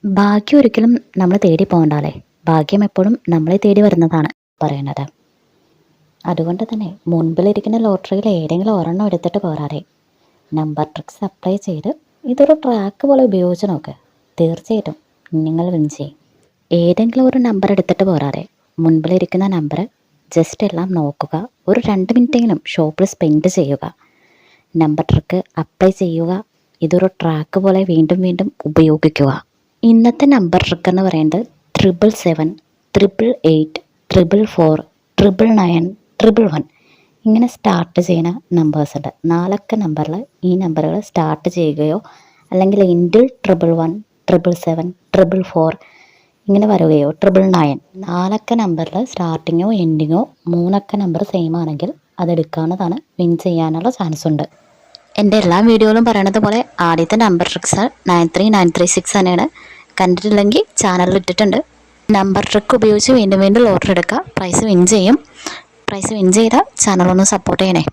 ഭാഗ്യം ഒരിക്കലും നമ്മളെ തേടി പോകണ്ടാലേ, ഭാഗ്യം എപ്പോഴും നമ്മളെ തേടി വരുന്നതാണ് പറയുന്നത്. അതുകൊണ്ട് തന്നെ മുൻപിലിരിക്കുന്ന ലോട്ടറിയിൽ ഏതെങ്കിലും ഒരെണ്ണം എടുത്തിട്ട് പോരാതെ നമ്പർ ട്രിക്സ് അപ്ലൈ ചെയ്ത് ഇതൊരു ട്രാക്ക് പോലെ ഉപയോഗിച്ച് നോക്ക്. തീർച്ചയായിട്ടും നിങ്ങൾ വിൻ ചെയ്യും. ഏതെങ്കിലും ഒരു നമ്പർ എടുത്തിട്ട് പോരാതെ മുൻപിലിരിക്കുന്ന നമ്പർ ജസ്റ്റ് എല്ലാം നോക്കുക. ഒരു 2 മിനിറ്റെങ്കിലും ഷോപ്പിൽ സ്പെൻഡ് ചെയ്യുക. നമ്പർ ട്രിക്ക് അപ്ലൈ ചെയ്യുക. ഇതൊരു ട്രാക്ക് പോലെ വീണ്ടും വീണ്ടും ഉപയോഗിക്കുക. ഇന്നത്തെ നമ്പർ ട്രിക്ക് എന്ന് പറയുന്നത് 777, 888, 444, 999, 111 ഇങ്ങനെ സ്റ്റാർട്ട് ചെയ്യുന്ന നമ്പേഴ്സ് ഉണ്ട്. 4 അക്ക നമ്പറിൽ ഈ നമ്പറുകൾ സ്റ്റാർട്ട് ചെയ്യുകയോ അല്ലെങ്കിൽ എൻഡിൽ 111, 777, 444 ഇങ്ങനെ വരികയോ 999 4 അക്ക നമ്പറിൽ സ്റ്റാർട്ടിങ്ങോ എൻഡിങ്ങോ 3 അക്ക നമ്പർ സെയിം ആണെങ്കിൽ അതെടുക്കാവുന്നതാണ്. വിൻ ചെയ്യാനുള്ള ചാൻസ് ഉണ്ട്. എൻ്റെ എല്ലാ വീഡിയോയിലും പറയണത് പോലെ ആദ്യത്തെ നമ്പർ ട്രിക്സ് 93936 തന്നെയാണ്. കണ്ടിട്ടില്ലെങ്കിൽ ചാനലിൽ ഇട്ടിട്ടുണ്ട്. നമ്പർ ട്രിക്ക് ഉപയോഗിച്ച് വീണ്ടും വീണ്ടും ലോട്ടറി എടുക്കുക. പ്രൈസ് വിൻ ചെയ്യും. പ്രൈസ് വിൻ ചെയ്താൽ ചാനലൊന്ന് സപ്പോർട്ട് ചെയ്യണേ.